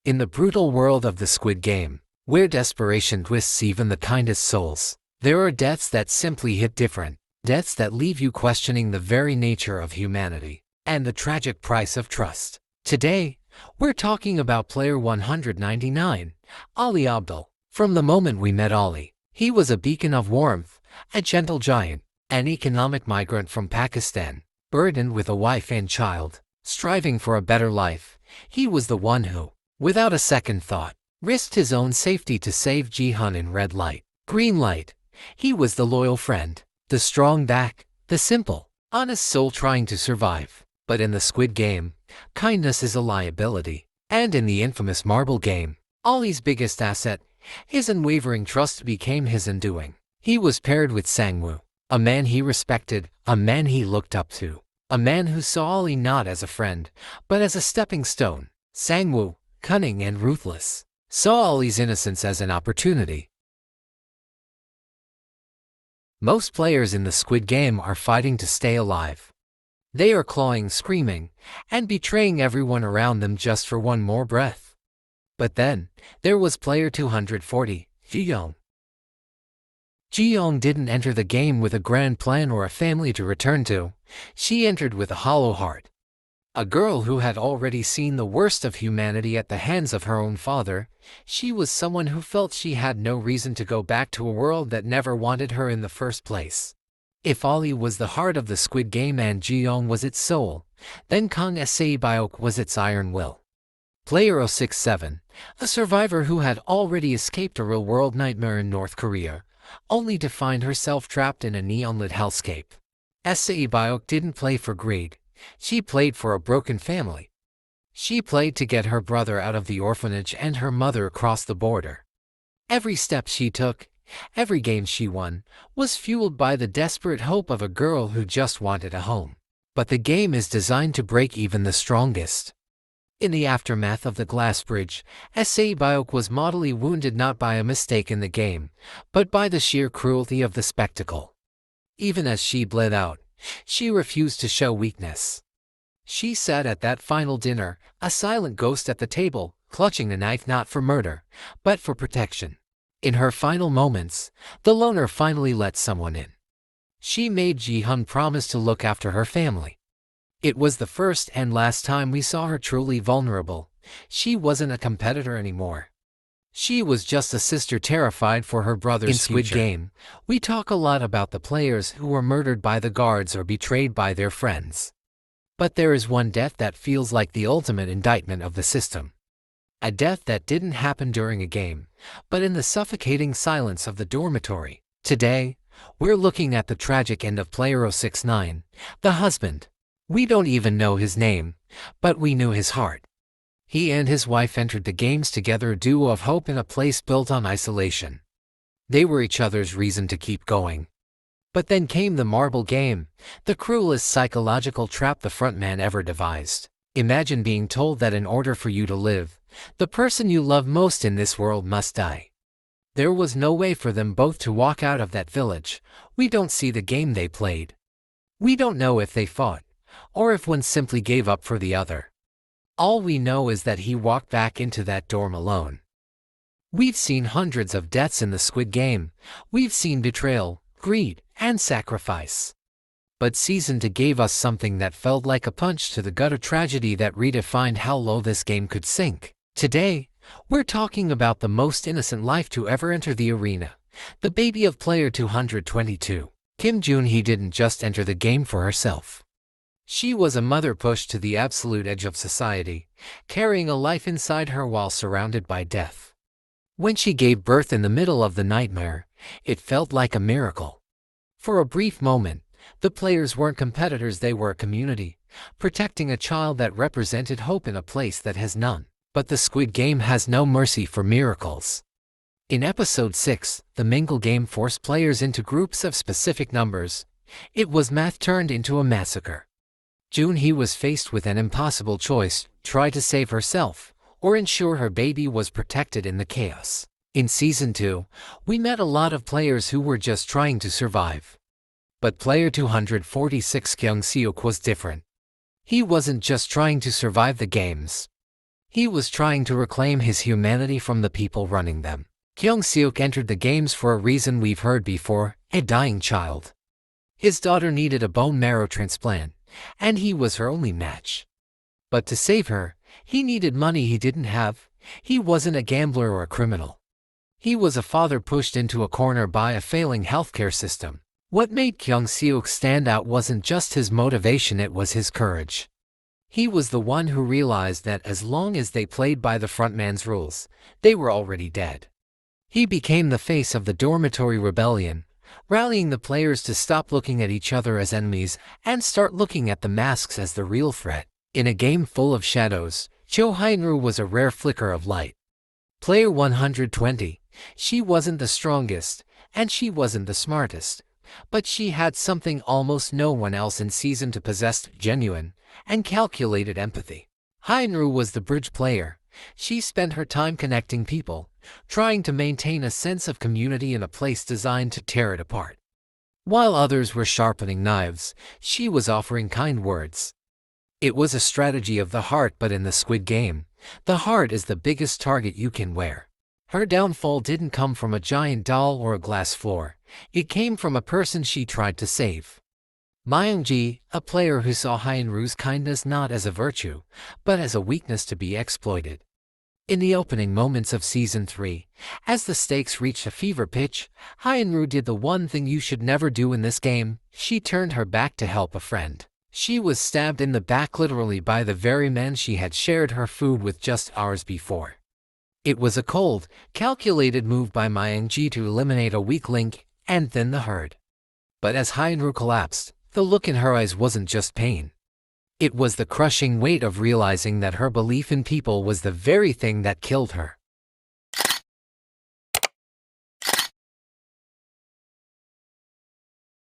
In the brutal world of the Squid Game, where desperation twists even the kindest souls, there are deaths that simply hit different, deaths that leave you questioning the very nature of humanity and the tragic price of trust. Today, we're talking about player 199, Ali Abdul. From the moment we met Ali, he was a beacon of warmth, a gentle giant, an economic migrant from Pakistan, burdened with a wife and child, striving for a better life. He was the one who, without a second thought, risked his own safety to save Gi-hun in red light, green light. He was the loyal friend, the strong back, the simple, honest soul trying to survive. But in the Squid Game, kindness is a liability. And in the infamous Marble Game, Ali's biggest asset, his unwavering trust, became his undoing. He was paired with Sang-woo, a man he respected, a man he looked up to, a man who saw Ali not as a friend, but as a stepping stone. Sang-woo, cunning and ruthless, saw Ali's innocence as an opportunity. Most players in the Squid Game are fighting to stay alive. They are clawing, screaming, and betraying everyone around them just for one more breath. But then, there was player 240, Ji-yeong. Ji-yeong didn't enter the game with a grand plan or a family to return to. She entered with a hollow heart. A girl who had already seen the worst of humanity at the hands of her own father. She was someone who felt she had no reason to go back to a world that never wanted her in the first place. If Ali was the heart of the Squid Game and Ji-yeong was its soul, then Kang Sae-byeok was its iron will. Player 067, a survivor who had already escaped a real-world nightmare in North Korea, only to find herself trapped in a neon-lit hellscape. Sae-byeok didn't play for greed. She played for a broken family. She played to get her brother out of the orphanage and her mother across the border. Every step she took, every game she won, was fueled by the desperate hope of a girl who just wanted a home. But the game is designed to break even the strongest. In the aftermath of the glass bridge, Sae-byeok was mortally wounded not by a mistake in the game, but by the sheer cruelty of the spectacle. Even as she bled out, she refused to show weakness. She sat at that final dinner, a silent ghost at the table, clutching a knife not for murder, but for protection. In her final moments, the loner finally let someone in. She made Gi-hun promise to look after her family. It was the first and last time we saw her truly vulnerable. She wasn't a competitor anymore. She was just a sister terrified for her brother's future. In Squid Game, we talk a lot about the players who were murdered by the guards or betrayed by their friends. But there is one death that feels like the ultimate indictment of the system. A death that didn't happen during a game, but in the suffocating silence of the dormitory. Today, we're looking at the tragic end of player 069, the husband. We don't even know his name, but we knew his heart. He and his wife entered the games together, a duo of hope in a place built on isolation. They were each other's reason to keep going. But then came the Marble Game, the cruelest psychological trap the frontman ever devised. Imagine being told that in order for you to live, the person you love most in this world must die. There was no way for them both to walk out of that village. We don't see the game they played. We don't know if they fought, or if one simply gave up for the other. All we know is that he walked back into that dorm alone. We've seen hundreds of deaths in the Squid Game. We've seen betrayal, greed, and sacrifice. But Season 2 gave us something that felt like a punch to the gut, a tragedy that redefined how low this game could sink. Today, we're talking about the most innocent life to ever enter the arena, the baby of player 222. Kim Jun-hee didn't just enter the game for herself. She was a mother pushed to the absolute edge of society, carrying a life inside her while surrounded by death. When she gave birth in the middle of the nightmare, it felt like a miracle. For a brief moment, the players weren't competitors, they were a community, protecting a child that represented hope in a place that has none. But the Squid Game has no mercy for miracles. In Episode 6, the Mingle Game forced players into groups of specific numbers. It was math turned into a massacre. Jun-hee was faced with an impossible choice: try to save herself, or ensure her baby was protected in the chaos. In Season 2, we met a lot of players who were just trying to survive. But player 246 Kyung-seok was different. He wasn't just trying to survive the games. He was trying to reclaim his humanity from the people running them. Kyung-seok entered the games for a reason we've heard before, a dying child. His daughter needed a bone marrow transplant, and he was her only match. But to save her, he needed money he didn't have. He wasn't a gambler or a criminal. He was a father pushed into a corner by a failing healthcare system. What made Kyung-seok stand out wasn't just his motivation, it was his courage. He was the one who realized that as long as they played by the frontman's rules, they were already dead. He became the face of the dormitory rebellion, rallying the players to stop looking at each other as enemies and start looking at the masks as the real threat. In a game full of shadows, Cho Hyun-ju was a rare flicker of light. Player 120, she wasn't the strongest, and she wasn't the smartest, but she had something almost no one else in season to possess: genuine and calculated empathy. Hyun-ju was the bridge player. She spent her time connecting people, trying to maintain a sense of community in a place designed to tear it apart. While others were sharpening knives, she was offering kind words. It was a strategy of the heart, but in the Squid Game, the heart is the biggest target you can wear. Her downfall didn't come from a giant doll or a glass floor. It came from a person she tried to save. Myung-ji, a player who saw Hyun-ju's kindness not as a virtue, but as a weakness to be exploited. In the opening moments of Season 3, as the stakes reached a fever pitch, Hyun-ju did the one thing you should never do in this game: she turned her back to help a friend. She was stabbed in the back literally by the very man she had shared her food with just hours before. It was a cold, calculated move by Myung-ji to eliminate a weak link and thin the herd. But as Hyun-ju collapsed, the look in her eyes wasn't just pain. It was the crushing weight of realizing that her belief in people was the very thing that killed her.